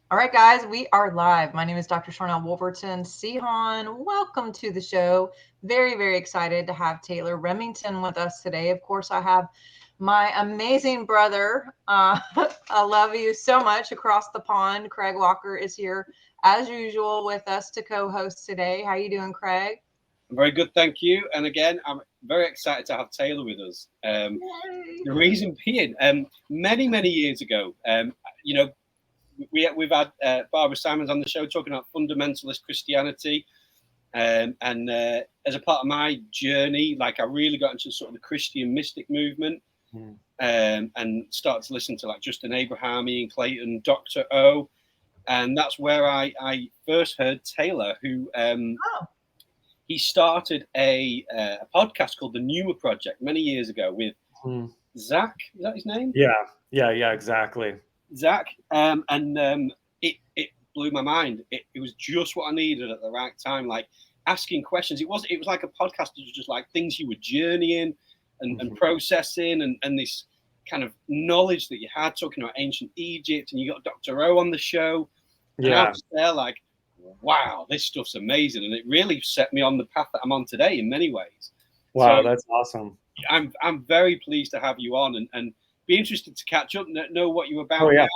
All right, guys, we are live. My name is Dr. Sharnael Wolverton Sihon. Welcome to the show. Very, very excited to have Taylor Remington with us today. Of course, I have my amazing brother. I love you so much across the pond. Craig Walker is here as usual with us to co-host today. How you doing, Craig? I'm very good, thank you. And again, I'm very excited to have Taylor with us. The reason being, many years ago, we've had Barbara Simons on the show talking about fundamentalist Christianity, and as a part of my journey, like I really got into sort of the Christian mystic movement, and started to listen to like Justin Abraham, Ian Clayton, Dr. O, and that's where I first heard Taylor, who he started a podcast called the Pneuma Project many years ago with Zach. Is that his name? Yeah, exactly. Zach, it blew my mind. It was just what I needed at the right time. Like asking questions. It was like a podcast that was just like things you were journeying and processing, and this kind of knowledge that you had talking about ancient Egypt, and you got Dr. O on the show. And I was there like, wow, this stuff's amazing, and it really set me on the path that I'm on today in many ways. Wow, so that's awesome. I'm very pleased to have you on, and be interested to catch up, know what you're about. Oh, yeah.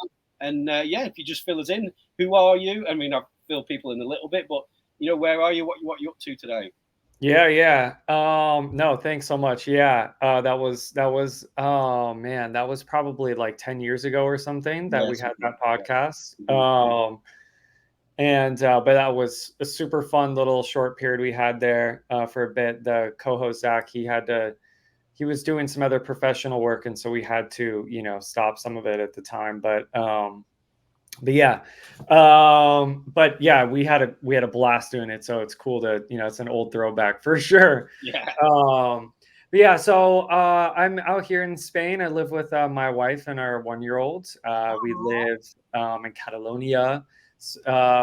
And if you just fill us in, who are you? I mean, I've filled people in a little bit, but where are you? What you up to today? Yeah. No, thanks so much. Yeah, that was oh man, that was probably like 10 years ago or something that we had that podcast. But that was a super fun little short period we had there for a bit. The co-host Zach, he was doing some other professional work, and so we had to, stop some of it at the time. But yeah, we had a blast doing it. So it's cool to, it's an old throwback for sure. Yeah. So I'm out here in Spain. I live with my wife and our 1-year-old. We live in Catalonia.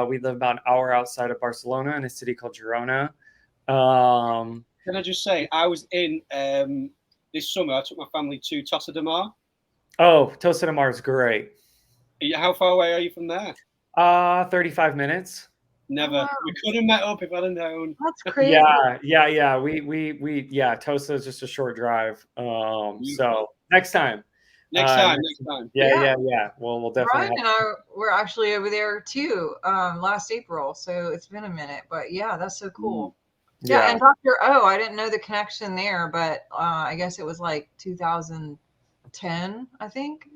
We live about an hour outside of Barcelona in a city called Girona. Can I just say, I was in this summer. I took my family to Tossa de Mar. Oh, Tossa de Mar is great. How far away are you from there? 35 minutes. Never. Wow. We could have met up if I'd have known. That's crazy. Yeah. We Tossa is just a short drive. So next time. Next time. Yeah. We'll definitely. Brian and I were actually over there too last April, so it's been a minute. But yeah, that's so cool. Yeah, and Dr. O, I didn't know the connection there, but I guess it was like 2010, I think,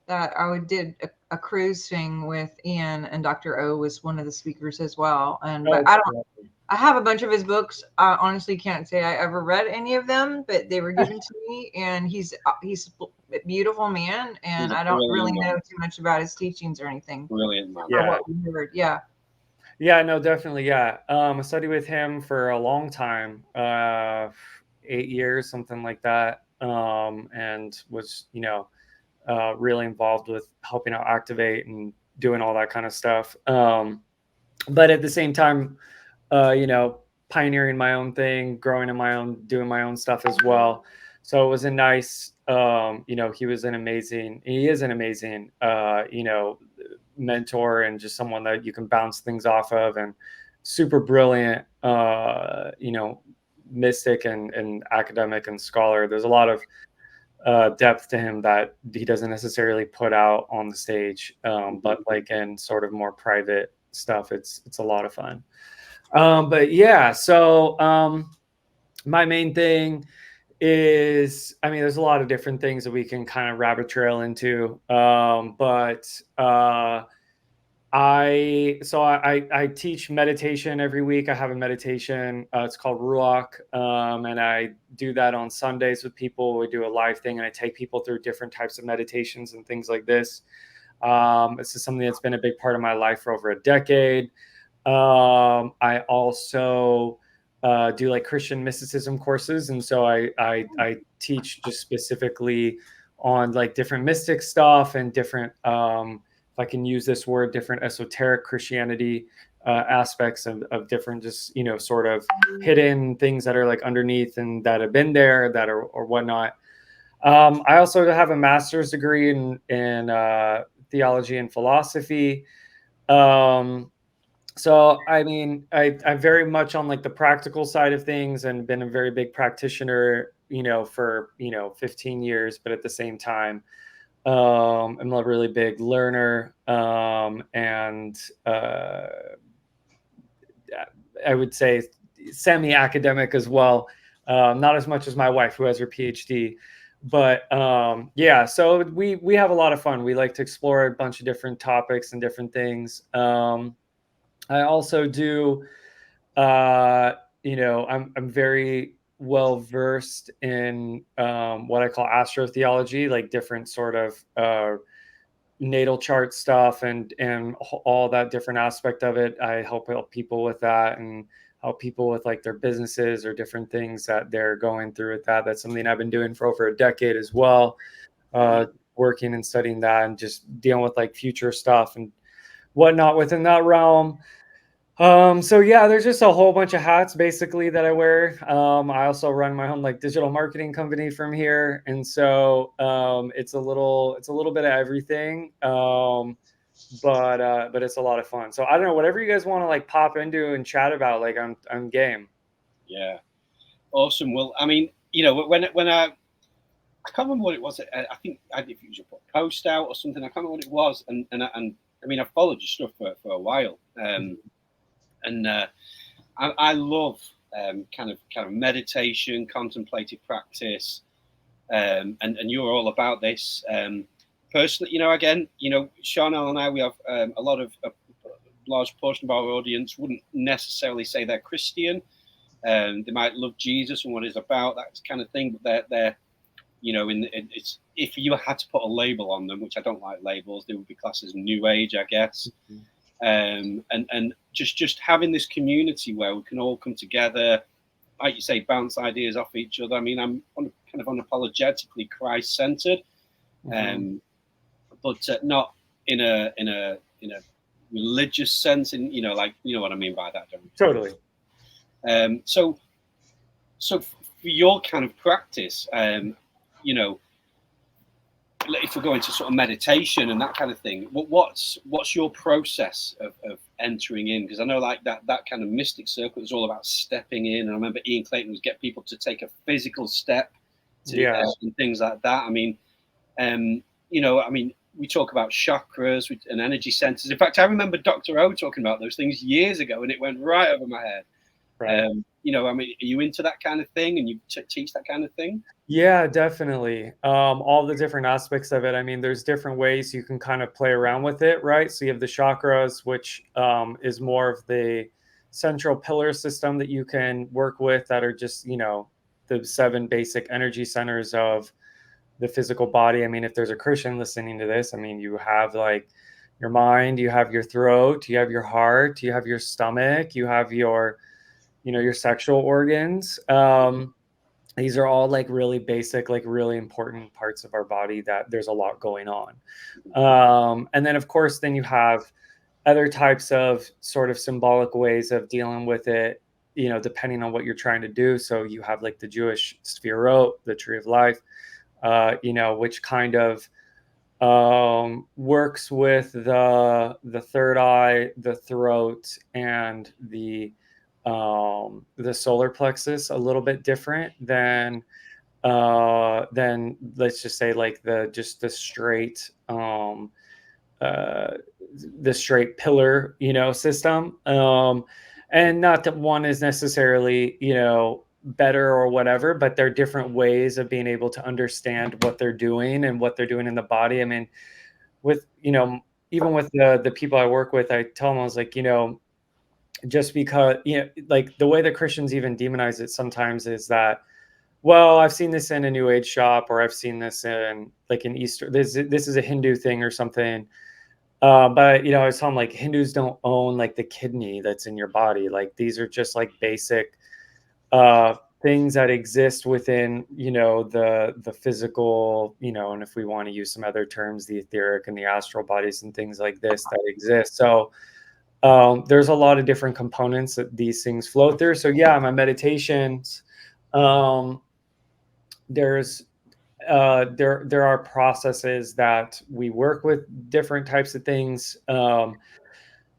that I did a cruise thing with Ian, and Dr. O was one of the speakers as well. But I have a bunch of his books. I honestly can't say I ever read any of them, but they were given to me, and he's a beautiful man, and I don't really know too much about his teachings or anything. Brilliant man. Yeah. What we heard. Yeah. Yeah, no, definitely. Yeah. I studied with him for a long time, 8 years, something like that. And was, really involved with helping out activate and doing all that kind of stuff. But at the same time, pioneering my own thing, growing in my own, doing my own stuff as well. So it was a nice, he is an amazing, mentor, and just someone that you can bounce things off of, and super brilliant, mystic and academic and scholar. There's a lot of depth to him that he doesn't necessarily put out on the stage, but like in sort of more private stuff, it's a lot of fun. But yeah, so my main thing is, there's a lot of different things that we can kind of rabbit trail into. But I teach meditation every week. I have a meditation. It's called ROOAKH. And I do that on Sundays with people. We do a live thing, and I take people through different types of meditations and things like this. This is something that's been a big part of my life for over a decade. I also do like Christian mysticism courses. And so I teach just specifically on like different mystic stuff and different, if I can use this word, different esoteric Christianity aspects of different, just, sort of hidden things that are like underneath and that have been there that are, or whatnot. I also have a master's degree in theology and philosophy. So, I mean, I'm very much on like the practical side of things and been a very big practitioner, for, 15 years, but at the same time, I'm a really big learner, and I would say semi-academic as well. Not as much as my wife, who has her PhD, but yeah. So we have a lot of fun. We like to explore a bunch of different topics and different things. I also do, I'm very well versed in what I call astrotheology, like different sort of natal chart stuff and all that different aspect of it. I help people with that and help people with like their businesses or different things that they're going through with that. That's something I've been doing for over a decade as well, working and studying that and just dealing with like future stuff and whatnot within that realm. So yeah, there's just a whole bunch of hats basically that I wear. I also run my own like digital marketing company from here. And so, it's a little bit of everything. But it's a lot of fun. So I don't know, whatever you guys want to like pop into and chat about, like I'm game. Yeah. Awesome. Well, I mean, when I can't remember what it was. I think I did you put a post out or something. I can't remember what it was. And I mean, I've followed your stuff for a while. And I love kind of meditation, contemplative practice, and you're all about this. Personally, again, Sharnael and I, we have a large portion of our audience wouldn't necessarily say they're Christian. They might love Jesus and what he's about, that kind of thing, but they're it's, if you had to put a label on them, which I don't like labels, they would be classed as New Age, I guess. And just having this community where we can all come together, like you say, bounce ideas off each other. I mean, I'm kind of unapologetically Christ-centered, but not in a religious sense. And like what I mean by that, don't you? Totally. So for your kind of practice, if we're going to sort of meditation and that kind of thing, what's your process of entering in? Because I know like that kind of mystic circle is all about stepping in. And I remember Ian Clayton was get people to take a physical step to and things like that. I mean, we talk about chakras and energy centers. In fact, I remember Dr. O talking about those things years ago, and it went right over my head. Right. I mean, are you into that kind of thing, and you teach that kind of thing? Yeah, definitely. All the different aspects of it. I mean, there's different ways you can kind of play around with it, right? So you have the chakras, which is more of the central pillar system that you can work with, that are just, the 7 basic energy centers of the physical body. I mean, if there's a Christian listening to this, I mean, you have like your mind, you have your throat, you have your heart, you have your stomach, you have your, your sexual organs. These are all like really basic, like really important parts of our body that there's a lot going on. And then of course, then you have other types of sort of symbolic ways of dealing with it, depending on what you're trying to do. So you have like the Jewish Sefirot, the tree of life, which kind of works with the third eye, the throat, and the solar plexus a little bit different than let's just say like the straight pillar system, and not that one is necessarily better or whatever, but they're different ways of being able to understand what they're doing and what they're doing in the body. I mean, with even with the people I work with, I tell them, I was like, just because like the way that Christians even demonize it sometimes is that, well, I've seen this in a New Age shop, or I've seen this in like an Easter, this is a Hindu thing or something. But I was telling them, like, Hindus don't own like the kidney that's in your body. Like, these are just like basic things that exist within the physical, and if we want to use some other terms, the etheric and the astral bodies and things like this that exist. So there's a lot of different components that these things flow through. So yeah, my meditations, there's there are processes that we work with different types of things.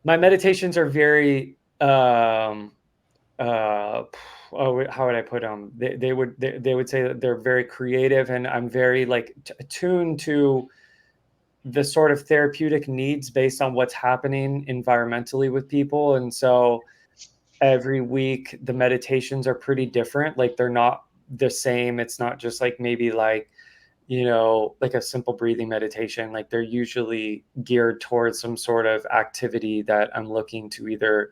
my meditations are very how would I put them? They would say that they're very creative, and I'm very like attuned to the sort of therapeutic needs based on what's happening environmentally with people. And so every week the meditations are pretty different. Like they're not the same. It's not just like maybe like, like a simple breathing meditation. Like they're usually geared towards some sort of activity that I'm looking to either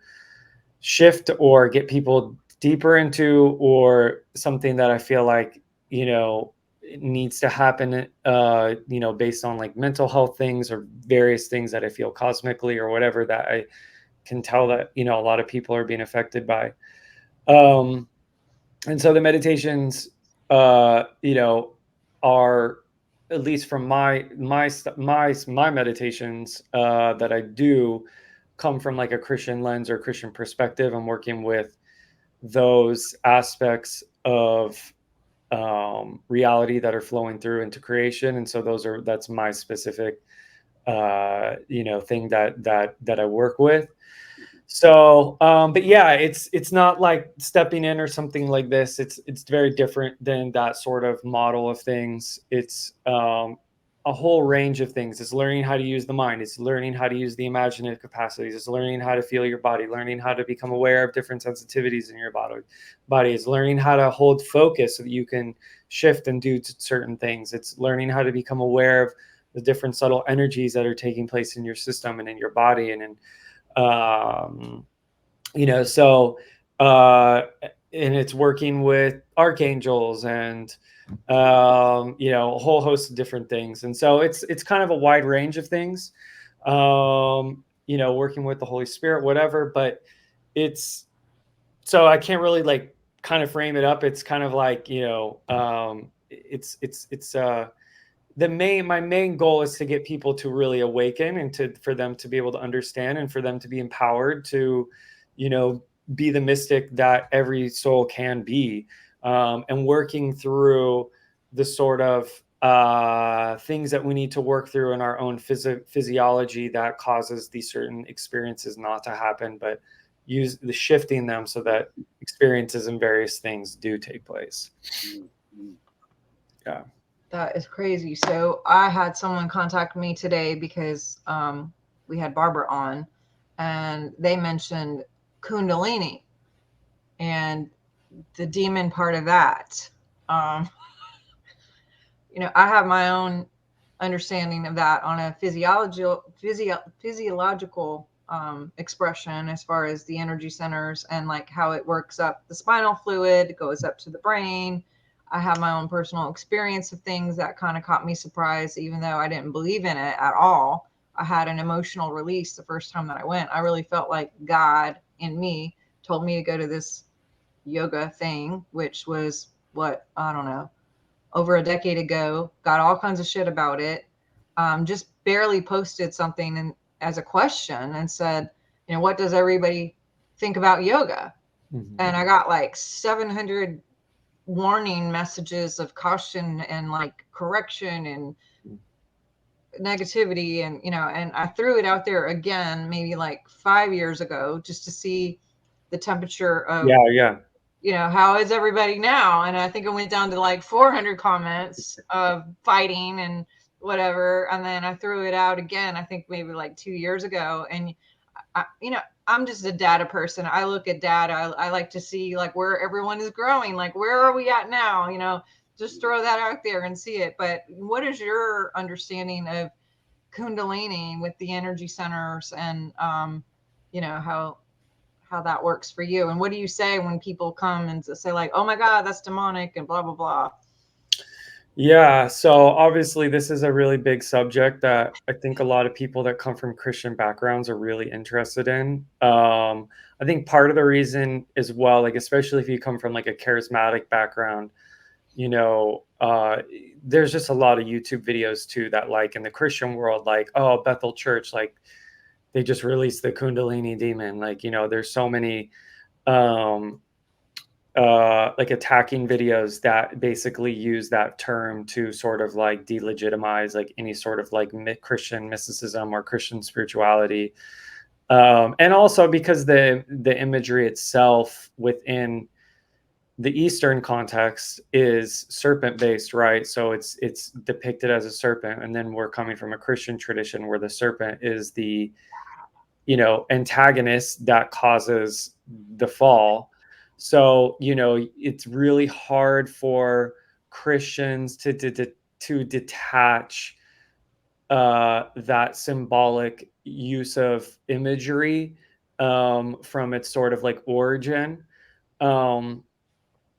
shift or get people deeper into, or something that I feel like, it needs to happen, based on like mental health things or various things that I feel cosmically or whatever that I can tell that, a lot of people are being affected by. And so the meditations, are, at least from my meditations that I do, come from like a Christian lens or Christian perspective. I'm working with those aspects of reality that are flowing through into creation, and so that's my specific thing that I work with. So but yeah, it's not like stepping in or something like this. It's very different than that sort of model of things. It's a whole range of things. It's learning how to use the mind. It's learning how to use the imaginative capacities. It's learning how to feel your body, learning how to become aware of different sensitivities in your body. It's learning how to hold focus so that you can shift and do certain things. It's learning how to become aware of the different subtle energies that are taking place in your system and in your body. And and it's working with archangels and a whole host of different things. And so it's kind of a wide range of things, working with the Holy Spirit, whatever. But so I can't really like kind of frame it up. It's kind of like, my main goal is to get people to really awaken and for them to be able to understand and for them to be empowered to, be the mystic that every soul can be, and working through the sort of things that we need to work through in our own physiology that causes these certain experiences not to happen, but use the shifting them so that experiences and various things do take place. Yeah. That is crazy. So I had someone contact me today because we had Barbara on, and they mentioned Kundalini and the demon part of that. I have my own understanding of that on a physiological expression, as far as the energy centers and like how it works up the spinal fluid, goes up to the brain. I have my own personal experience of things that kind of caught me surprised, even though I didn't believe in it at all. I had an emotional release the first time that I went. I really felt like God in me told me to go to this yoga thing, which was I don't know, over a decade ago. Got all kinds of shit about it. Just barely posted something as a question and said, what does everybody think about yoga? Mm-hmm. And I got like 700 warning messages of caution and like correction and negativity. And, and I threw it out there again, maybe like 5 years ago, just to see the temperature of, how is everybody now? And I think it went down to like 400 comments of fighting and whatever. And then I threw it out again, I think maybe like 2 years ago. And I'm just a data person. I look at data. I like to see like where everyone is growing, like where are we at now? Just throw that out there and see it. But what is your understanding of Kundalini with the energy centers and, how that works for you? And what do you say when people come and say like, oh my God, that's demonic and blah, blah, blah? Yeah. So obviously this is a really big subject that I think a lot of people that come from Christian backgrounds are really interested in. I think part of the reason as well, like, especially if you come from like a charismatic background, there's just a lot of YouTube videos too, that like in the Christian world, like, oh, Bethel Church, like they just released the Kundalini demon. Like, there's so many, like attacking videos that basically use that term to sort of like delegitimize like any sort of like Christian mysticism or Christian spirituality. And also because the imagery itself within the Eastern context is serpent based, right? So it's depicted as a serpent, and then we're coming from a Christian tradition where the serpent is the, you know, antagonist that causes the fall. So, you know, it's really hard for Christians to detach that symbolic use of imagery from its sort of like origin.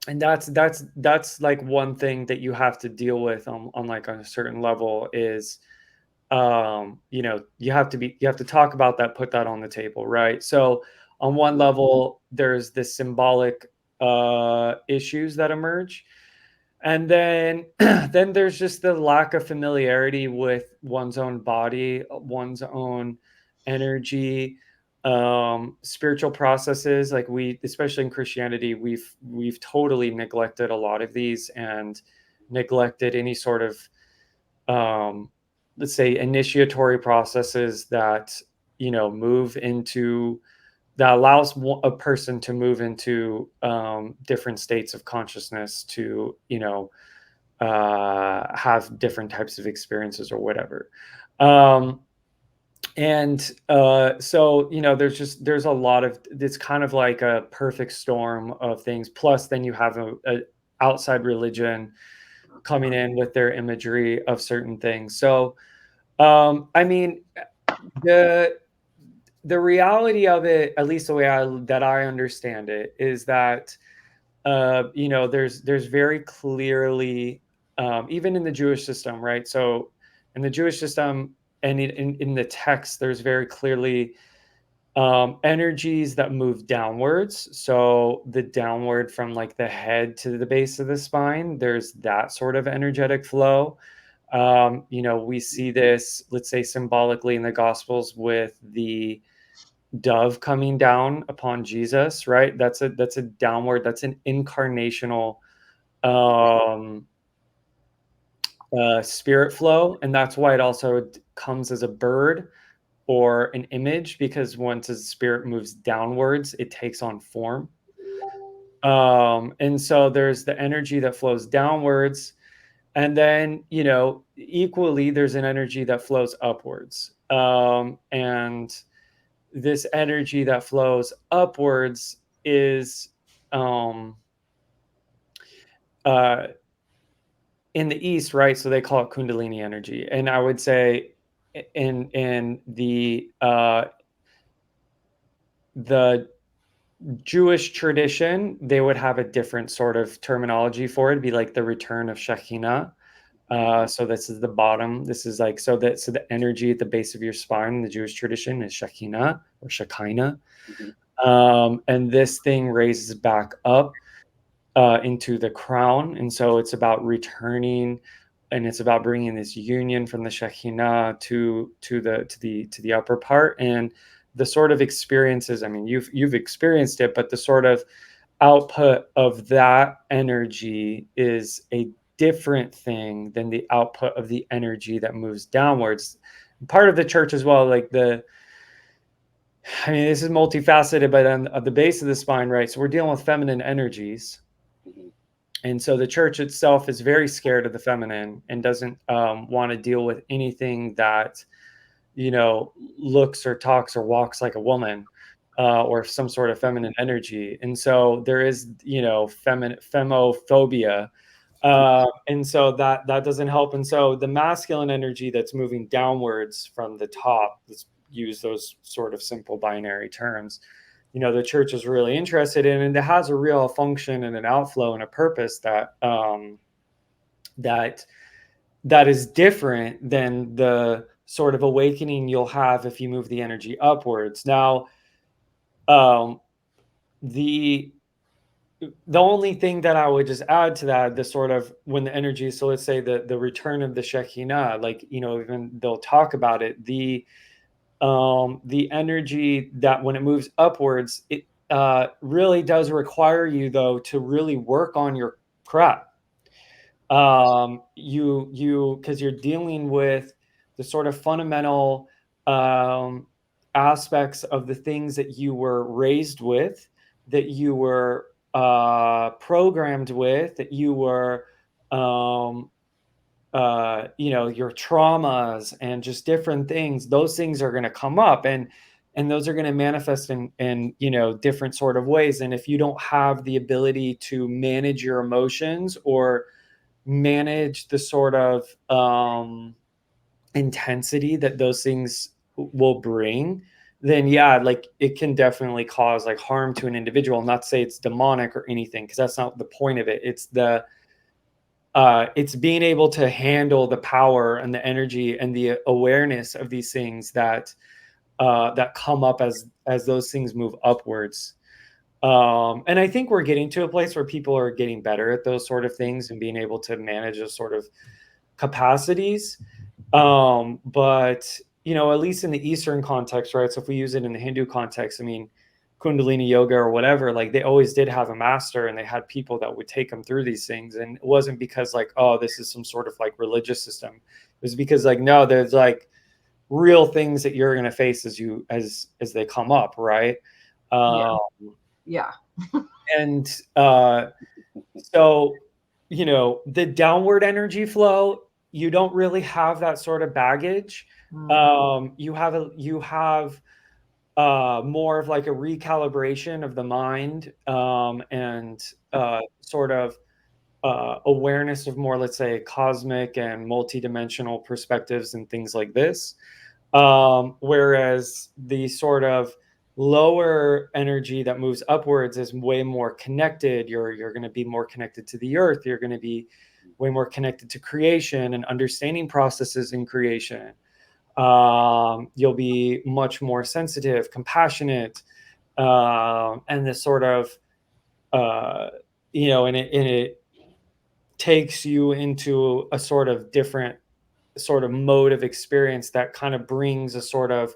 And that's like one thing that you have to deal with on like on a certain level is, you know, you have to talk about that, put that on the table, right? So on one level there's this symbolic issues that emerge, and then then there's just the lack of familiarity with one's own body, one's own energy, spiritual processes. Like we, especially in Christianity, we've totally neglected a lot of these, and neglected any sort of let's say initiatory processes that, you know, move into, that allows a person to move into different states of consciousness, to, you know, have different types of experiences or whatever. And so, you know, there's a lot of, it's kind of like a perfect storm of things. Plus then you have a outside religion coming in with their imagery of certain things. So I mean, the reality of it, at least the way that I understand it, is that you know, there's very clearly, even in the Jewish system, right? So in the Jewish system and in the text, there's very clearly energies that move downwards. So the downward from like the head to the base of the spine, there's that sort of energetic flow. You know, we see this, let's say, symbolically in the Gospels with the dove coming down upon Jesus, right? That's a downward, that's an incarnational um, spirit flow, and that's why it also comes as a bird or an image, because once a spirit moves downwards, it takes on form. And so there's the energy that flows downwards. And then, you know, equally, there's an energy that flows upwards. And this energy that flows upwards is uh, in the East, right? So they call it Kundalini energy. And I would say in the Jewish tradition, they would have a different sort of terminology for it. It'd be like the return of Shekhinah. So this is the bottom. This is like, so the energy at the base of your spine in the Jewish tradition is Shekinah or Shekinah. And this thing raises back up into the crown. And so it's about returning, and it's about bringing this union from the Shekinah to the upper part. And the sort of experiences, I mean, you've experienced it, but the sort of output of that energy is a different thing than the output of the energy that moves downwards. Part of the church as well, like I mean, this is multifaceted, but on the base of the spine, right? So we're dealing with feminine energies. And so the church itself is very scared of the feminine and doesn't want to deal with anything that, you know, looks or talks or walks like a woman. Or some sort of feminine energy. And so there is, you know, femophobia. And so that doesn't help. And so the masculine energy that's moving downwards from the top, let's use those sort of simple binary terms, you know, the church is really interested in, and it has a real function and an outflow and a purpose that that is different than the sort of awakening you'll have if you move the energy upwards. Now, the only thing that I would just add to that, the sort of when the energy, so let's say the return of the Shekinah, like, you know, even they'll talk about it, the energy that when it moves upwards, it really does require you though to really work on your craft. Because you're dealing with the sort of fundamental aspects of the things that you were raised with, that you were programmed with, that you were, your traumas and just different things, those things are going to come up, and those are going to manifest in different sort of ways. And if you don't have the ability to manage your emotions or manage the sort of intensity that those things will bring, then like it can definitely cause like harm to an individual. Not to say it's demonic or anything, because that's not the point of it. It's it's being able to handle the power and the energy and the awareness of these things that come up as those things move upwards. And I think we're getting to a place where people are getting better at those sort of things and being able to manage those sort of capacities. But at least in the Eastern context, right? So if we use it in the Hindu context, I mean, Kundalini yoga or whatever, like they always did have a master, and they had people that would take them through these things. And it wasn't because like, oh, this is some sort of like religious system. It was because like, no, there's like real things that you're going to face as they come up. Right. Yeah. And so, the downward energy flow, you don't really have that sort of baggage. You have more of like a recalibration of the mind, and sort of awareness of more, let's say, cosmic and multidimensional perspectives and things like this. Whereas the sort of lower energy that moves upwards is way more connected. You're going to be more connected to the earth. You're going to be way more connected to creation and understanding processes in creation. You'll be much more sensitive, compassionate, and this sort of, and it takes you into a sort of different sort of mode of experience that kind of brings a sort of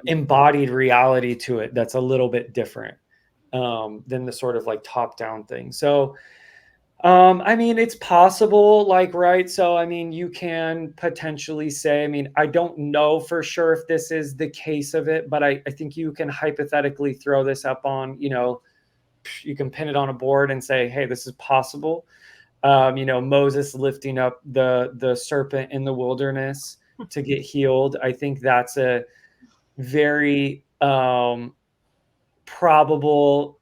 embodied reality to it that's a little bit different than the sort of like top-down thing. So I mean, it's possible, like, right? So, I mean, you can potentially say, I mean, I don't know for sure if this is the case of it, but I think you can hypothetically throw this up on, you can pin it on a board and say, hey, this is possible. Moses lifting up the serpent in the wilderness to get healed. I think that's a very probable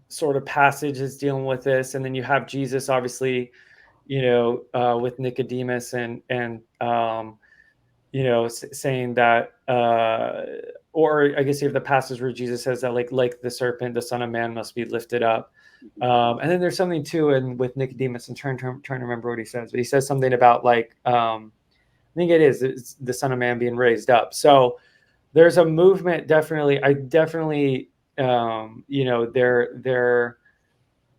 sort of passage is dealing with this. And then you have Jesus, obviously, with Nicodemus and saying that, or I guess you have the passage where Jesus says that like the serpent, the Son of Man must be lifted up. And then there's something too, and with Nicodemus, I'm trying to remember what he says, but he says something about like, I think it's the Son of Man being raised up. So there's a movement, definitely. I definitely, there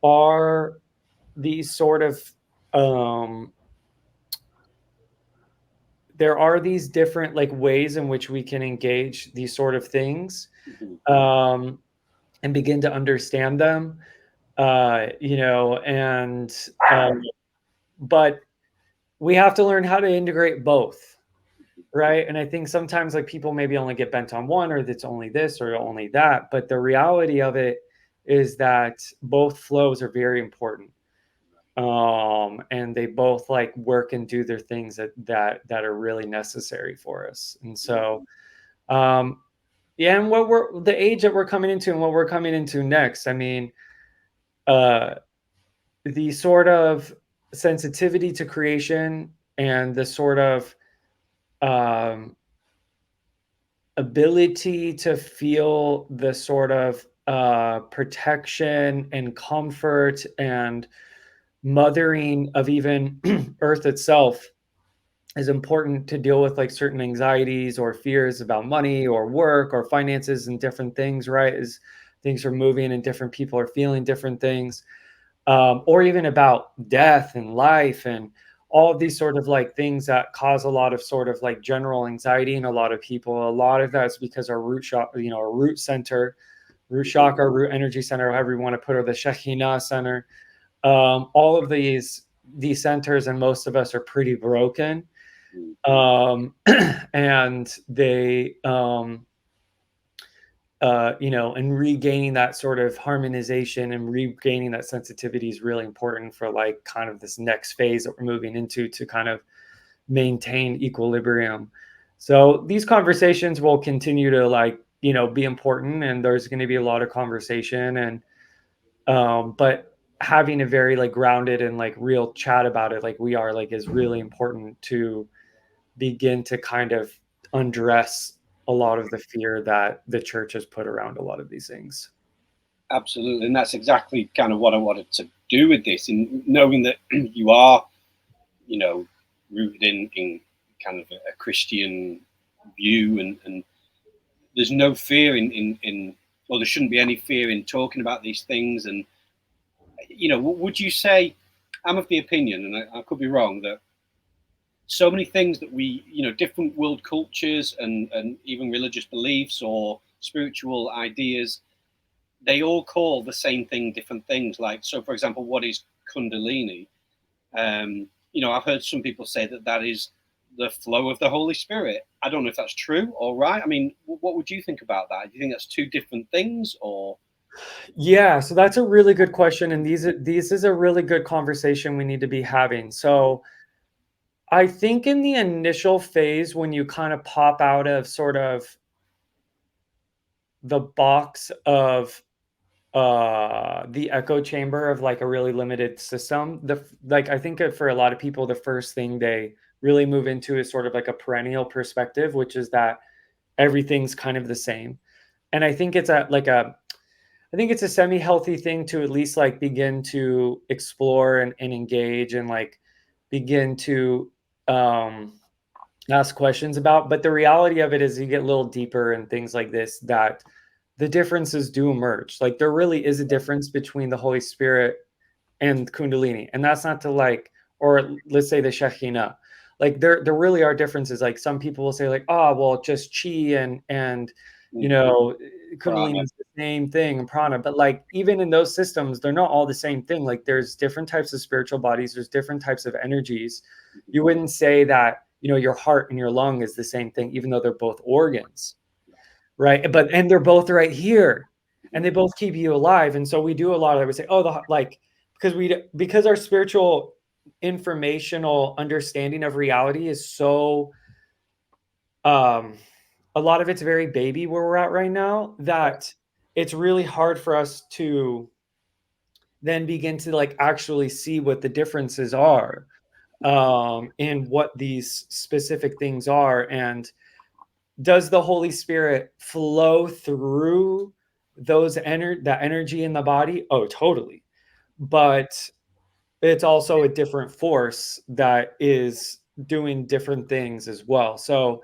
are these sort of, there are these different like ways in which we can engage these sort of things, and begin to understand them, but we have to learn how to integrate both. Right. And I think sometimes like people maybe only get bent on one, or it's only this or only that. But the reality of it is that both flows are very important. And they both like work and do their things that are really necessary for us. And so, and what the age that we're coming into and what we're coming into next, I mean, the sort of sensitivity to creation and the sort of, ability to feel the sort of protection and comfort and mothering of even Earth itself is important to deal with like certain anxieties or fears about money or work or finances and different things, right? As things are moving and different people are feeling different things, or even about death and life and all of these sort of like things that cause a lot of sort of like general anxiety in a lot of people. A lot of that's because our root chakra, our root center, root chakra, root energy center, however you want to put it, the Shekhinah center. All of these centers, and most of us are pretty broken. And they, and regaining that sort of harmonization and regaining that sensitivity is really important for like kind of this next phase that we're moving into to kind of maintain equilibrium. So these conversations will continue to like, be important, and there's going to be a lot of conversation, and but having a very like grounded and like real chat about it like we are like is really important to begin to kind of undress a lot of the fear that the church has put around a lot of these things. Absolutely. And that's exactly kind of what I wanted to do with this, in knowing that you are, rooted in kind of a Christian view, and there's no fear in or there shouldn't be any fear in talking about these things. And, would you say, I'm of the opinion, and I could be wrong, that so many things that we, different world cultures and even religious beliefs or spiritual ideas, they all call the same thing different things. Like, so for example, what is Kundalini? I've heard some people say that is the flow of the Holy Spirit. I don't know if that's true or right. I mean, what would you think about that? Do you think that's two different things, or? Yeah, so that's a really good question, and these is a really good conversation we need to be having. So I think in the initial phase, when you kind of pop out of sort of the box of the echo chamber of like a really limited system, I think for a lot of people, the first thing they really move into is sort of like a perennial perspective, which is that everything's kind of the same. And I think it's a semi-healthy thing to at least like begin to explore and engage and like begin to ask questions about. But the reality of it is you get a little deeper and things like this, that the differences do emerge. Like there really is a difference between the Holy Spirit and Kundalini. And that's not to like, or let's say the Shekhinah. Like there really are differences. Like some people will say like, oh, well, just chi and Kundalini is the same thing, and prana. But like even in those systems, they're not all the same thing. Like there's different types of spiritual bodies. There's different types of energies. You wouldn't say that, your heart and your lung is the same thing, even though they're both organs. Right. And they're both right here, and they both keep you alive. And so we do a lot of, we say, oh, because our spiritual informational understanding of reality is so, a lot of it's very baby where we're at right now, that it's really hard for us to then begin to like actually see what the differences are, and what these specific things are. And does the Holy Spirit flow through that energy in the body? Oh, totally. But it's also a different force that is doing different things as well. So,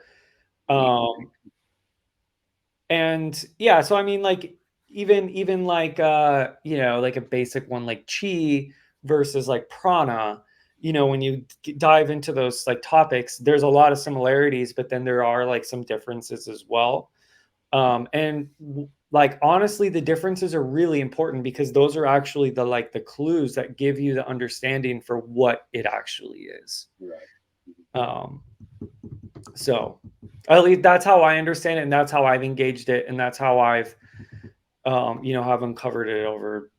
and yeah, so I mean, like even like like a basic one like chi versus like prana, when you dive into those like topics, there's a lot of similarities, but then there are like some differences as well. And like honestly, the differences are really important because those are actually the clues that give you the understanding for what it actually is. Right. So at least that's how I understand it, and that's how I've engaged it, and that's how I've have uncovered it over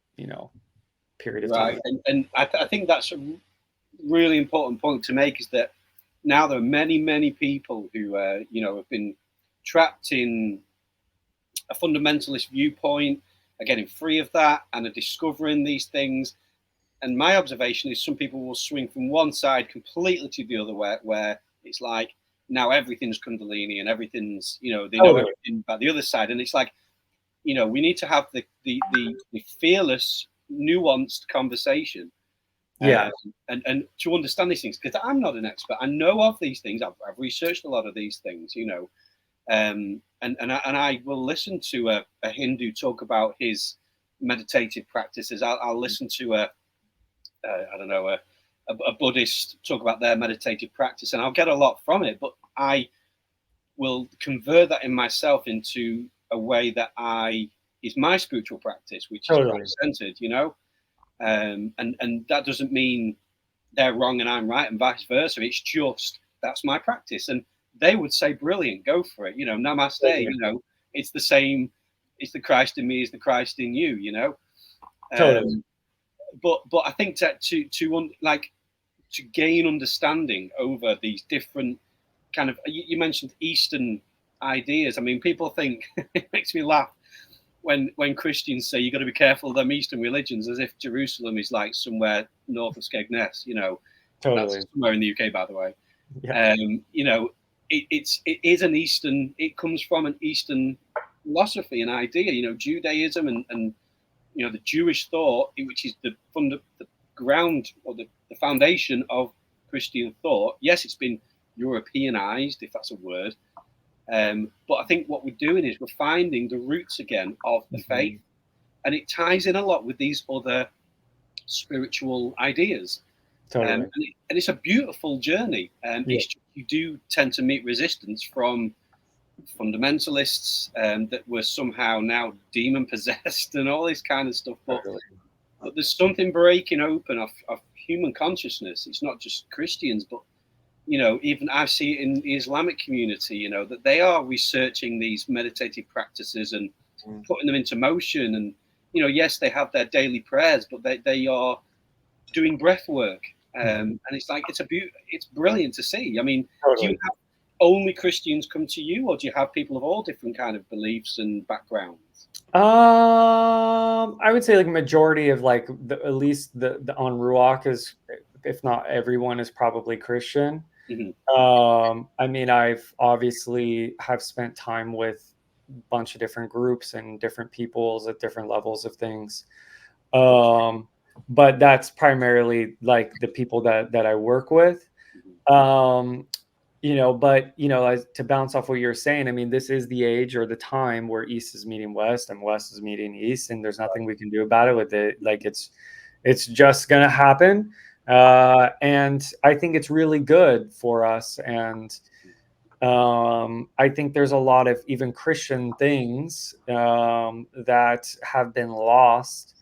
period of time. And I think that's a really important point to make, is that now there are many people who have been trapped in a fundamentalist viewpoint, are getting free of that, and are discovering these things. And my observation is some people will swing from one side completely to the other, where it's like now everything's Kundalini and everything's, they know everything about the other side. And it's like, we need to have the fearless, nuanced conversation. Yeah. And to understand these things, because I'm not an expert. I know of these things. I've researched a lot of these things, and I will listen to a Hindu talk about his meditative practices. I'll listen to a Buddhist talk about their meditative practice, and I'll get a lot from it. But I will convert that in myself into a way that is my spiritual practice, which is Christ-centered, and that doesn't mean they're wrong and I'm right, and vice versa. It's just that's my practice. And they would say, brilliant, go for it. Namaste, it's the same. It's the Christ in me is the Christ in you, Totally. But I think that to gain understanding over these different kind of, you mentioned Eastern ideas. I mean, people think, it makes me laugh when Christians say you got to be careful of them Eastern religions, as if Jerusalem is like somewhere north of Skegness, Totally. That's somewhere in the UK, by the way. Yeah. It is an Eastern, it comes from an Eastern philosophy and idea, Judaism and the Jewish thought, which is the ground or the foundation of Christian thought. Yes, it's been Europeanized, if that's a word. But I think what we're doing is we're finding the roots again of the faith, and it ties in a lot with these other spiritual ideas. Totally. And it's a beautiful journey. You do tend to meet resistance from fundamentalists that were somehow now demon possessed and all this kind of stuff. But there's something breaking open of human consciousness. It's not just Christians, but even I see it in the Islamic community, that they are researching these meditative practices and putting them into motion. And, yes, they have their daily prayers, but they are doing breath work. And it's like, it's brilliant to see. I mean, do you have only Christians come to you, or do you have people of all different kind of beliefs and backgrounds? I would say like majority of like at least the on ROOAKH is, if not everyone, is probably Christian. I mean, I've obviously have spent time with a bunch of different groups and different peoples at different levels of things. But that's primarily like the people that I work with. But to bounce off what you're saying, I mean, this is the age or the time where East is meeting West and West is meeting East, and there's nothing we can do about it with it. Like it's just gonna happen. And I think it's really good for us. And I think there's a lot of even Christian things that have been lost,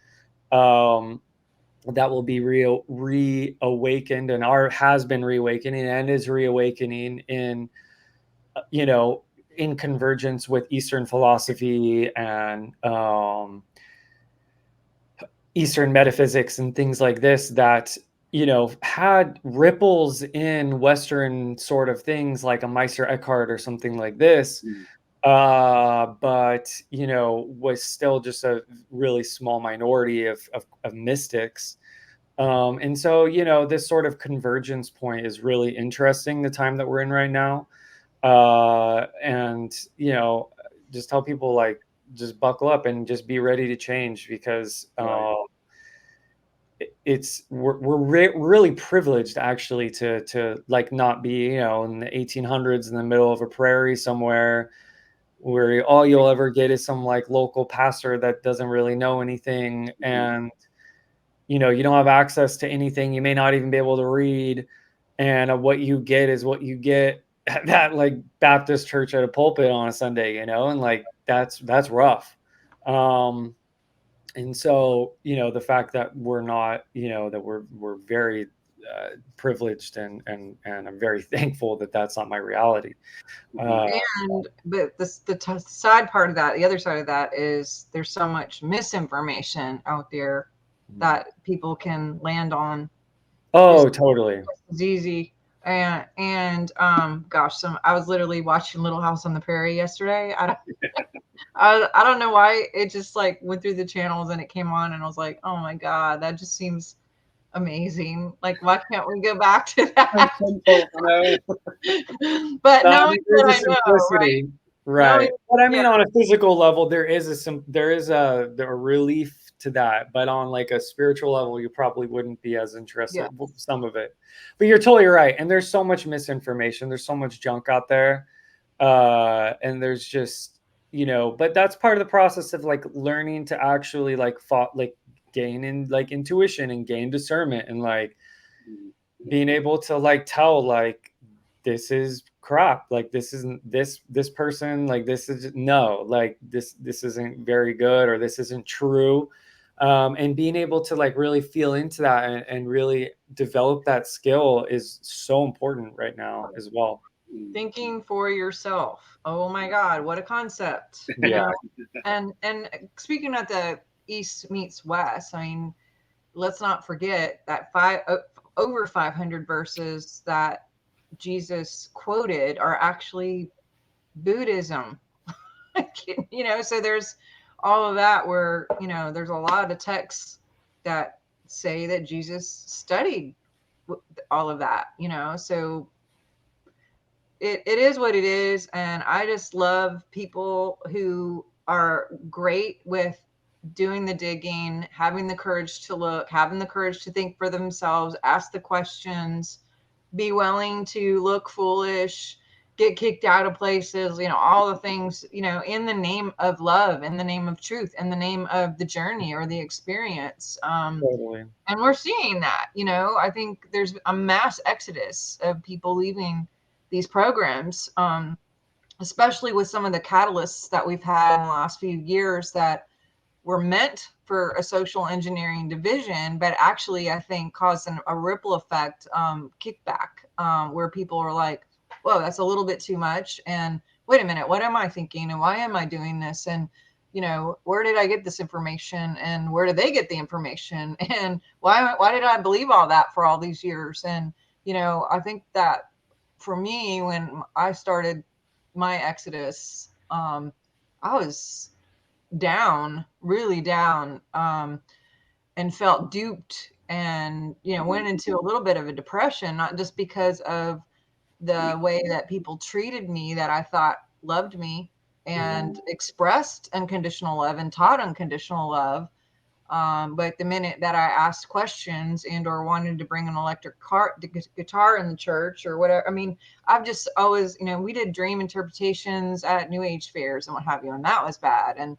that will be reawakened and has been reawakening and is reawakening in convergence with Eastern philosophy and Eastern metaphysics and things like this that had ripples in Western sort of things like a Meister Eckhart or something like this, but was still just a really small minority of mystics. And so this sort of convergence point is really interesting, the time that we're in right now. And just tell people, like, just buckle up and just be ready to change, because we're really privileged actually to like not be in the 1800s in the middle of a prairie somewhere where all you'll ever get is some like local pastor that doesn't really know anything, and you don't have access to anything. You may not even be able to read, and what you get is what you get at that like Baptist church at a pulpit on a Sunday, and like that's rough. And so the fact that we're not, that we're very privileged, and I'm very thankful that that's not my reality. But the side part of that, the other side of that, is there's so much misinformation out there that people can land on. Oh, totally. It's easy. And gosh, I was literally watching Little House on the Prairie yesterday. I don't know why it just like went through the channels and it came on, and I was like, oh my God, that just seems amazing. Like, why can't we go back to that? But knowing that I know, right? But I mean, on a physical level, there is a relief to that, but on like a spiritual level, you probably wouldn't be as interested in some of it. But you're totally right, and there's so much misinformation, there's so much junk out there, and there's just but that's part of the process of like learning to actually like gain in like intuition and gain discernment, and like being able to like tell like this is crap, like this isn't this person, like this is no, like this isn't very good, or this isn't true. And being able to like really feel into that and really develop that skill is so important right now as well. Thinking for yourself. Oh my God, what a concept. Yeah. And speaking of the East meets West, I mean, let's not forget that over 500 verses that Jesus quoted are actually Buddhism. So there's all of that where, there's a lot of texts that say that Jesus studied all of that, so it is what it is. And I just love people who are great with doing the digging, having the courage to look, having the courage to think for themselves, ask the questions, be willing to look foolish, get kicked out of places, all the things, in the name of love, in the name of truth, in the name of the journey or the experience. Totally. And we're seeing that, I think there's a mass exodus of people leaving these programs, especially with some of the catalysts that we've had in the last few years that were meant for a social engineering division, but actually I think caused a ripple effect, kickback, where people are like, whoa, that's a little bit too much. And wait a minute, what am I thinking? And why am I doing this? And, where did I get this information? And where did they get the information? And why did I believe all that for all these years? And, I think that for me, when I started my exodus, I was down, really down, and felt duped and, went into a little bit of a depression, not just because of the way that people treated me that I thought loved me and expressed unconditional love and taught unconditional love. But the minute that I asked questions and or wanted to bring an electric guitar in the church or whatever, I mean, I've just always, we did dream interpretations at New Age fairs and what have you, and that was bad. And,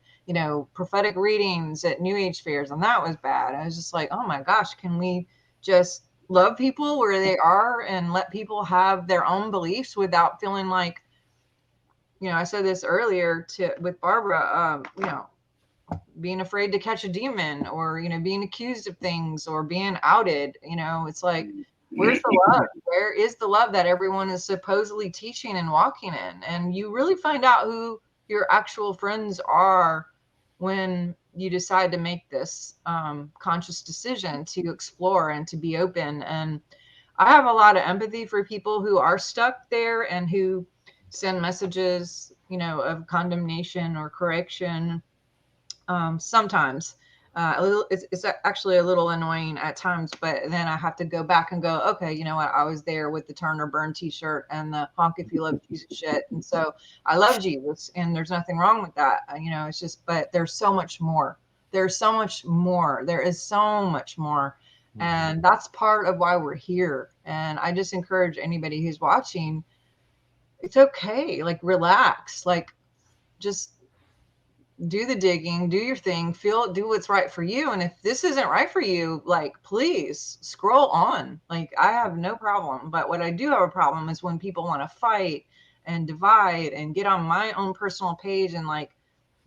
prophetic readings at New Age fairs, and that was bad. I was just like, oh my gosh, can we just love people where they are and let people have their own beliefs without feeling like, I said this earlier with Barbara, being afraid to catch a demon or, being accused of things or being outed. It's like, where's the love? Where is the love that everyone is supposedly teaching and walking in? And you really find out who your actual friends are when you decide to make this conscious decision to explore and to be open. And I have a lot of empathy for people who are stuck there and who send messages, of condemnation or correction. Sometimes it's actually a little annoying at times, but then I have to go back and go, okay, you know what? I was there with the Turn or Burn t-shirt and the honk if you love Jesus shit. And so I love Jesus and there's nothing wrong with that. It's just, but there's so much more. There's so much more. There is so much more. And that's part of why we're here. And I just encourage anybody who's watching, it's okay. Like, relax, like, just do the digging, do your thing, do what's right for you. And if this isn't right for you, like, please scroll on. Like, I have no problem. But what I do have a problem is when people want to fight and divide and get on my own personal page and like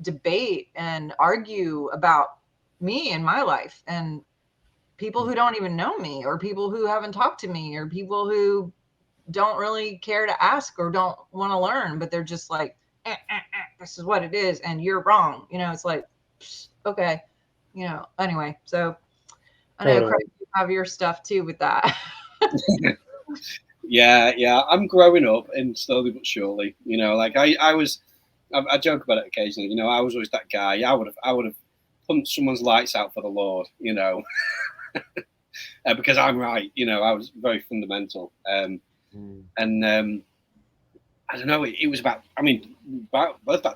debate and argue about me and my life, and people who don't even know me or people who haven't talked to me or people who don't really care to ask or don't want to learn, but they're just like, this is what it is and you're wrong. It's like, okay, anyway. So I know, Totally. Craig, you have your stuff too with that. Yeah. I'm growing up, and slowly but surely, like I joke about it occasionally. I was always that guy. I would have pumped someone's lights out for the Lord, because I'm right. I was very fundamental. And I don't know. It was about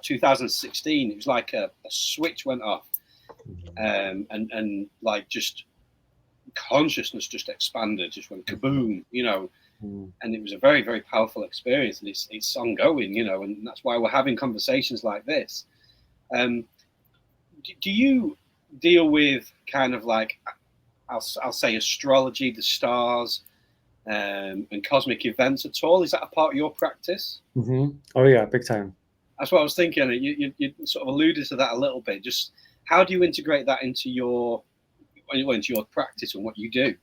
2016. It was like a switch went off, and like just consciousness just expanded, just went kaboom, and it was a very, very powerful experience, and it's ongoing, and that's why we're having conversations like this. Do you deal with kind of like, I'll say astrology, the stars, and cosmic events at all? Is that a part of your practice? Oh yeah, big time. That's what I was thinking. You sort of alluded to that a little bit. Just How do you integrate that into your practice and what you do?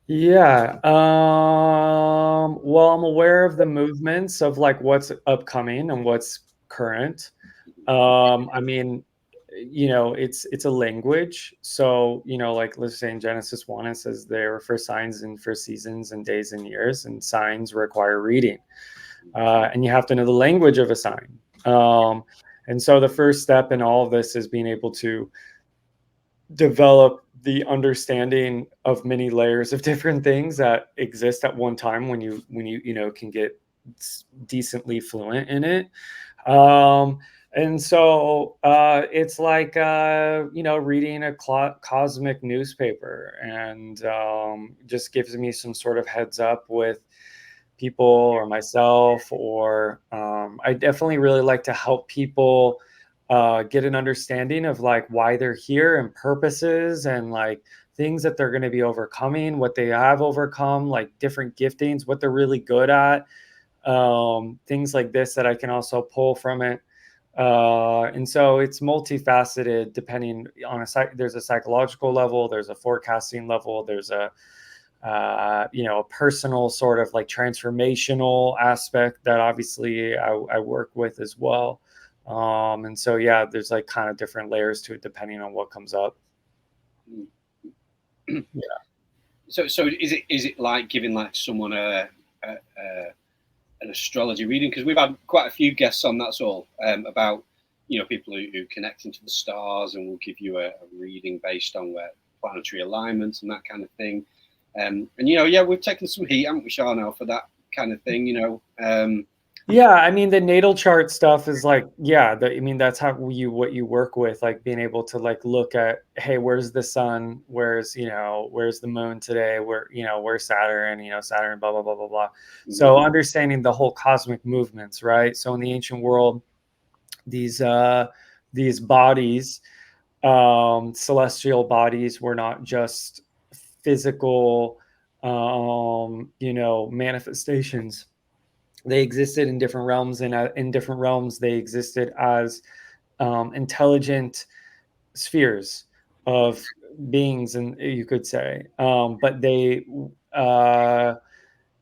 Yeah. Well, I'm aware of the movements of like what's upcoming and what's current. I mean, it's a language. So, like let's say in Genesis 1, it says there are for signs and for seasons and days and years, and signs require reading. And you have to know the language of a sign. And so the first step in all of this is being able to develop the understanding of many layers of different things that exist at one time when you can get decently fluent in it. And so it's like reading a cosmic newspaper, and just gives me some sort of heads up with people or myself, or I definitely really like to help people get an understanding of like why they're here and purposes, and like things that they're going to be overcoming, what they have overcome, like different giftings, what they're really good at, things like this that I can also pull from it. And so it's multifaceted depending on there's a psychological level, there's a forecasting level, there's a personal sort of like transformational aspect that obviously I work with as well. And so, yeah, there's like kind of different layers to it depending on what comes up. Yeah. So is it like giving like someone an astrology reading? Because we've had quite a few guests on, that's all, about people who connect into the stars and will give you a reading based on where planetary alignments and that kind of thing. And we've taken some heat, haven't we, Sharnael, for that kind of thing, Yeah, I mean the natal chart stuff is like, that's how what you work with, like being able to like look at, hey, where's the sun, where's the moon today, where's Saturn, Saturn, blah blah blah blah blah. Mm-hmm. So understanding the whole cosmic movements, right? So in the ancient world, these bodies, celestial bodies, were not just physical manifestations. They existed in different realms, and in different realms they existed as intelligent spheres of beings, and you could say, but they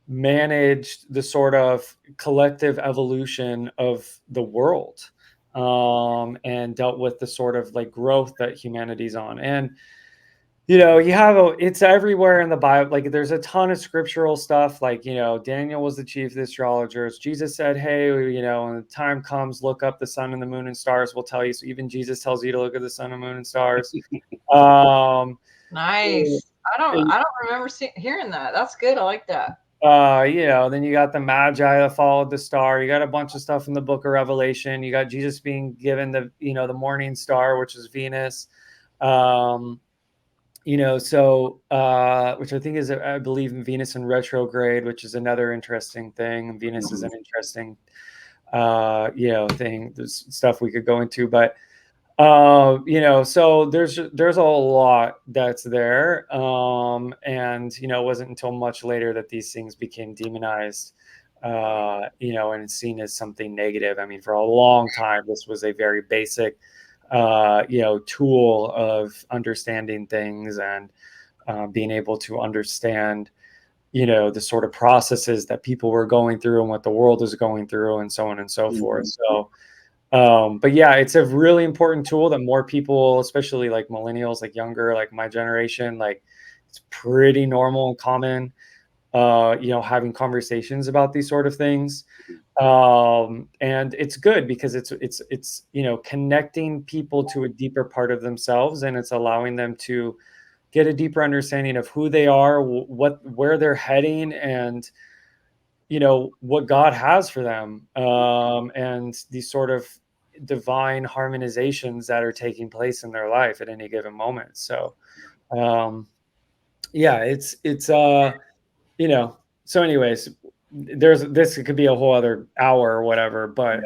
managed the sort of collective evolution of the world, and dealt with the sort of like growth that humanity's on. And it's everywhere in the Bible. Like there's a ton of scriptural stuff. Like, Daniel was the chief of the astrologers. Jesus said, hey, when the time comes, look up the sun and the moon and stars will tell you. So even Jesus tells you to look at the sun and moon and stars. Nice. I don't remember hearing that. That's good. I like that. Then you got the Magi that followed the star. You got a bunch of stuff in the book of Revelation. You got Jesus being given the morning star, which is Venus. Which I think is, I believe, in Venus in retrograde, which is another interesting thing. Venus is an interesting, thing. There's stuff we could go into, but, so there's a lot that's there. And, it wasn't until much later that these things became demonized, and seen as something negative. I mean, for a long time, this was a very basic, tool of understanding things, and being able to understand, the sort of processes that people were going through and what the world is going through, and so on and so forth. So, but yeah, it's a really important tool that more people, especially like millennials, like younger, like my generation, like it's pretty normal and common, having conversations about these sort of things. And it's good because it's connecting people to a deeper part of themselves, and it's allowing them to get a deeper understanding of who they are, where they're heading, and what God has for them, and these sort of divine harmonizations that are taking place in their life at any given moment. So so anyways, this could be a whole other hour or whatever, but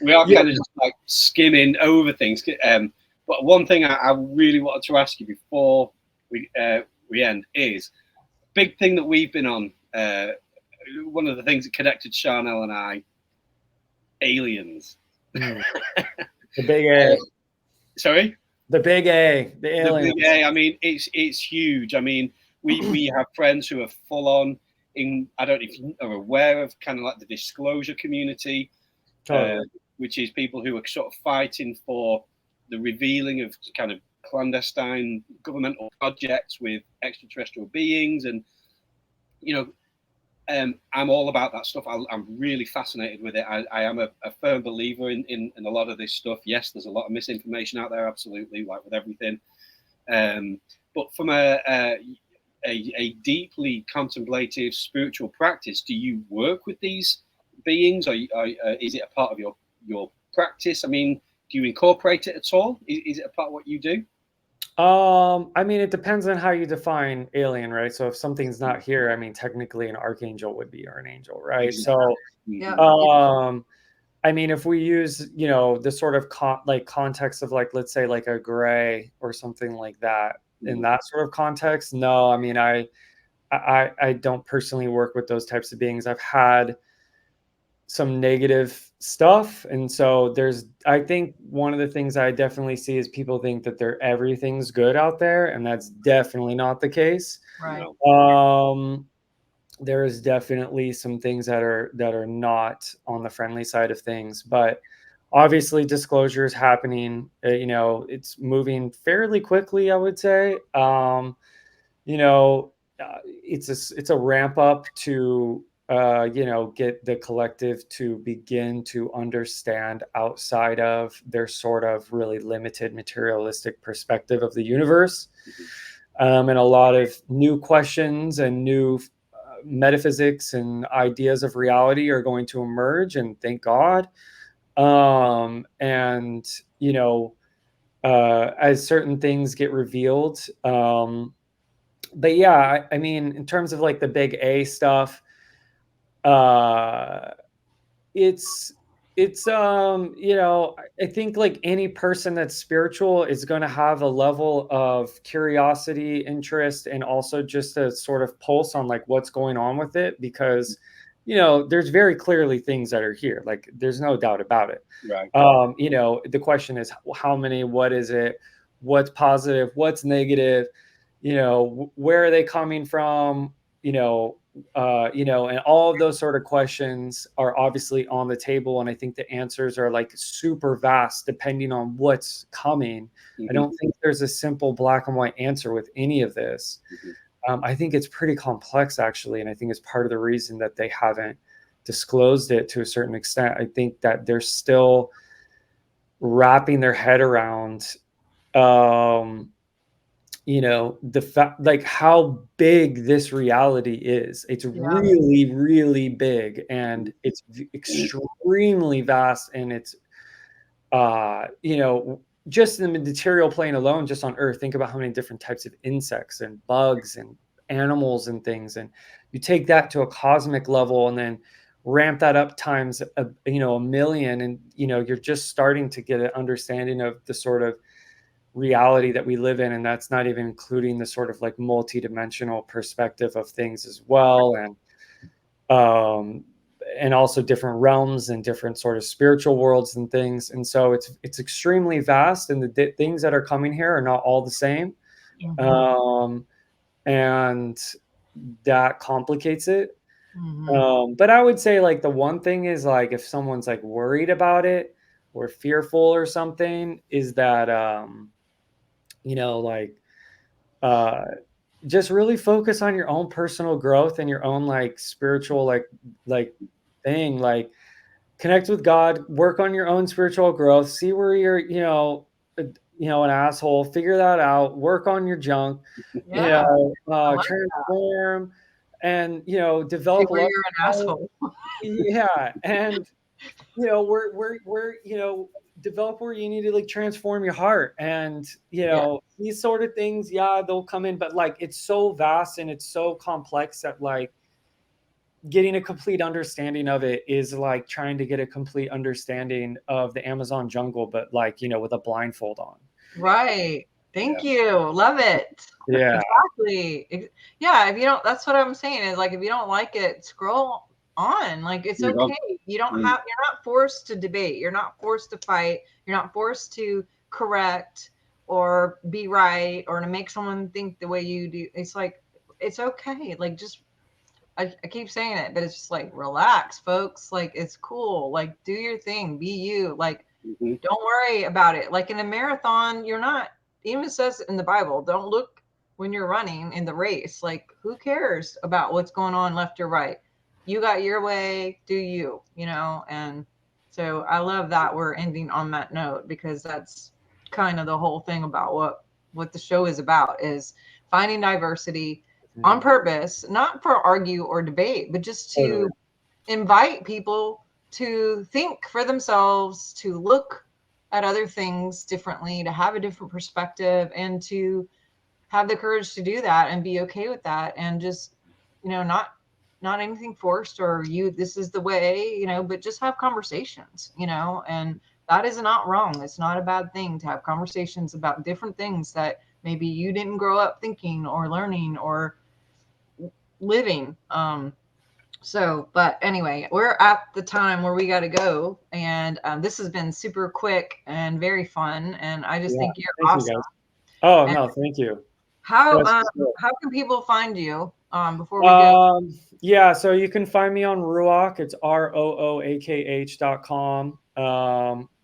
we are kind of just like skimming over things. But one thing I really wanted to ask you before we end is big thing that we've been on. One of the things that connected Sharnael and I, aliens. The big A. Sorry? The big A, the aliens. The big A, I mean, it's huge. I mean, we have friends who are full on in, I don't know if you are aware of kind of like the disclosure community, Totally. which is people who are sort of fighting for the revealing of kind of clandestine governmental projects with extraterrestrial beings. And, you know, I'm all about that stuff. I'm really fascinated with it. I am a firm believer in a lot of this stuff. Yes, there's a lot of misinformation out there, absolutely, like with everything. But from a deeply contemplative spiritual practice, do you work with these beings, or is it a part of your practice? I mean, do you incorporate it at all? Is it a part of what you do? I mean, it depends on how you define alien, right? So if something's not here, I mean, technically an archangel would be or an angel, right? Exactly. So, I mean, if we use, you know, the sort of context of like, let's say like a gray or something like that, in that sort of context, no, I mean, I don't personally work with those types of beings. I've had some negative stuff, and so I think one of the things I definitely see is people think that everything's good out there, and that's definitely not the case. Right. There is definitely some things that are not on the friendly side of things, but obviously disclosure is happening. You know, it's moving fairly quickly, I would say. You know, it's a ramp up to you know, get the collective to begin to understand outside of their sort of really limited materialistic perspective of the universe. And a lot of new questions and new metaphysics and ideas of reality are going to emerge, and thank God. And, you know, as certain things get revealed. But yeah, I mean, in terms of like the big A stuff, it's you know, I think like any person that's spiritual is going to have a level of curiosity, interest, and also just a sort of pulse on like what's going on with it, because, you know, there's very clearly things that are here, like there's no doubt about it. Right. You know, the question is how many, what is it, what's positive, what's negative, you know, where are they coming from, you know, and all of those sort of questions are obviously on the table. And I think the answers are like super vast depending on what's coming. I don't think there's a simple black and white answer with any of this. I think it's pretty complex, actually. And I think it's part of the reason that they haven't disclosed it to a certain extent. I think that they're still wrapping their head around, you know, the fact, like how big this reality is. It's really, really big, and it's extremely vast. And it's, you know, just in the material plane alone, just on Earth, think about how many different types of insects and bugs and animals and things. And you take that to a cosmic level and then ramp that up times, you know, 1,000,000. And, you know, you're just starting to get an understanding of the sort of reality that we live in, and that's not even including the sort of like multi-dimensional perspective of things as well, and also different realms and different sort of spiritual worlds and things. And so it's extremely vast, and the things that are coming here are not all the same. And that complicates it. But I would say like the one thing is, like, if someone's like worried about it or fearful or something, is that you know, like, just really focus on your own personal growth and your own like spiritual, like thing, like connect with God, work on your own spiritual growth, see where you're, you know, an asshole, figure that out, work on your junk, transform, and, you know, develop where you're an asshole. Yeah. And, you know, we're, you know, develop where you need to like transform your heart. And, you know, these sort of things, they'll come in, but like it's so vast and it's so complex that like getting a complete understanding of it is like trying to get a complete understanding of the Amazon jungle, but like, you know, with a blindfold on. Right. Thank you. Love it. Yeah. Exactly. Yeah. If you don't, that's what I'm saying, is like, if you don't like it, scroll on. Like, it's okay. You don't have, you're not forced to debate. You're not forced to fight. You're not forced to correct or be right or to make someone think the way you do. It's like, it's okay. Like, just, I keep saying it, but it's just like, relax, folks. Like, it's cool. Like, do your thing, be you. Like, don't worry about it. Like in a marathon, you're not, even says in the Bible, don't look when you're running in the race. Like, who cares about what's going on left or right? You got your way, do you, you know? And so I love that we're ending on that note, because that's kind of the whole thing about what the show is about, is finding diversity on purpose, not for argue or debate, but just to invite people to think for themselves, to look at other things differently, to have a different perspective, and to have the courage to do that and be okay with that, and just, you know, not anything forced or this is the way, you know, but just have conversations, you know, and that is not wrong. It's not a bad thing to have conversations about different things that maybe you didn't grow up thinking or learning or living. So, but anyway, we're at the time where we got to go, and this has been super quick and very fun, and I just think you're awesome. Oh, no, thank you. How can people find you before we go? Yeah, so you can find me on ROOAKH. It's ROOAKH.com.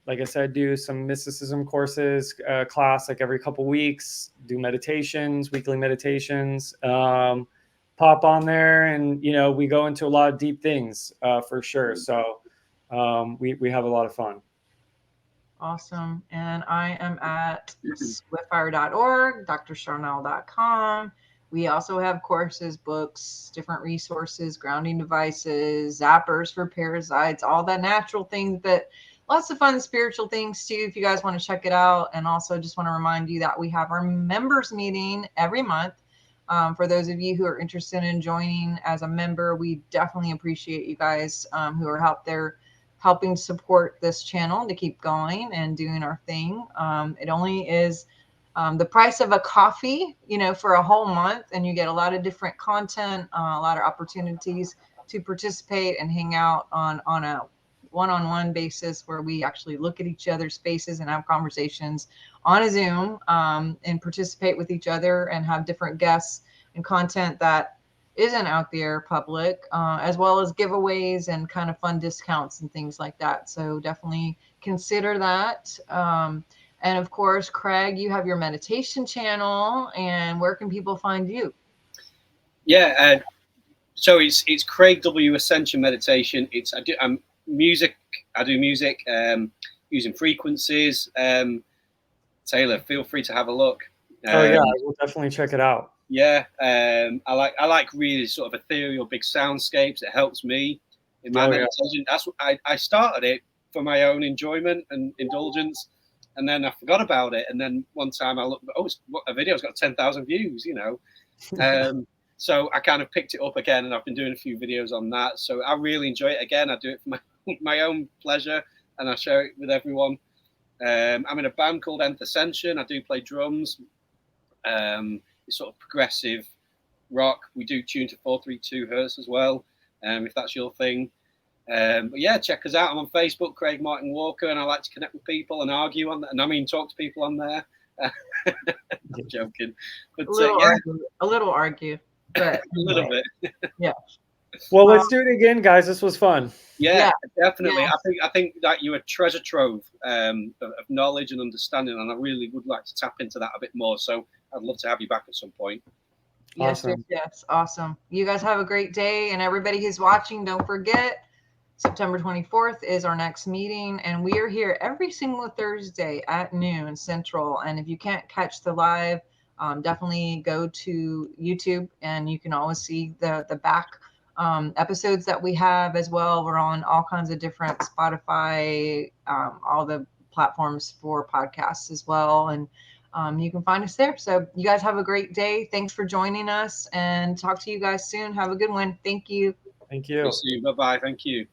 Like I said, do some mysticism courses, class like every couple weeks, do meditations, weekly meditations. Pop on there, and you know, we go into a lot of deep things for sure. So we have a lot of fun. Awesome. And I am at swiftfire.org, drsharnael.com. We also have courses, books, different resources, grounding devices, zappers for parasites, all that natural things, but lots of fun spiritual things too, if you guys want to check it out. And also just want to remind you that we have our members meeting every month. For those of you who are interested in joining as a member, we definitely appreciate you guys who are out there helping support this channel to keep going and doing our thing. It only is the price of a coffee, you know, for a whole month, and you get a lot of different content, a lot of opportunities to participate and hang out on a one-on-one basis, where we actually look at each other's faces and have conversations on a Zoom, and participate with each other and have different guests and content that isn't out there public, as well as giveaways and kind of fun discounts and things like that. So definitely consider that. And of course, Craig, you have your meditation channel, and where can people find you? Yeah, so it's Craig W. Ascension Meditation. I do music using frequencies. Taylor, feel free to have a look. Oh yeah, I will definitely check it out. Yeah, I like really sort of ethereal big soundscapes. It helps me in my meditation. Yeah. That's what I started it for my own enjoyment and indulgence, and then I forgot about it. And then one time I looked, a video's got 10,000 views, you know. So I kind of picked it up again, and I've been doing a few videos on that. So I really enjoy it. Again, I do it for my own pleasure, and I share it with everyone. I'm in a band called Nth Ascension. I do play drums. It's sort of progressive rock. We do tune to 432 hertz as well, if that's your thing. But yeah, check us out. I'm on Facebook, Craig Martin Walker, and I like to connect with people and argue on that. And I mean, talk to people on there. I'm joking. But, a little argue. But a little bit. Yeah. Well, let's do it again, guys. This was fun. Yeah, definitely. Yeah. I think that you're a treasure trove of knowledge and understanding, and I really would like to tap into that a bit more. So I'd love to have you back at some point. Awesome. Yes. Awesome. You guys have a great day, and everybody who's watching, don't forget, September 24th is our next meeting, and we are here every single Thursday at noon Central. And if you can't catch the live, definitely go to YouTube, and you can always see the back episodes that we have as well. We're on all kinds of different Spotify, all the platforms for podcasts as well, and you can find us there. So you guys have a great day. Thanks for joining us, and talk to you guys soon. Have a good one. Thank you. Thank you. Bye-bye. Thank you.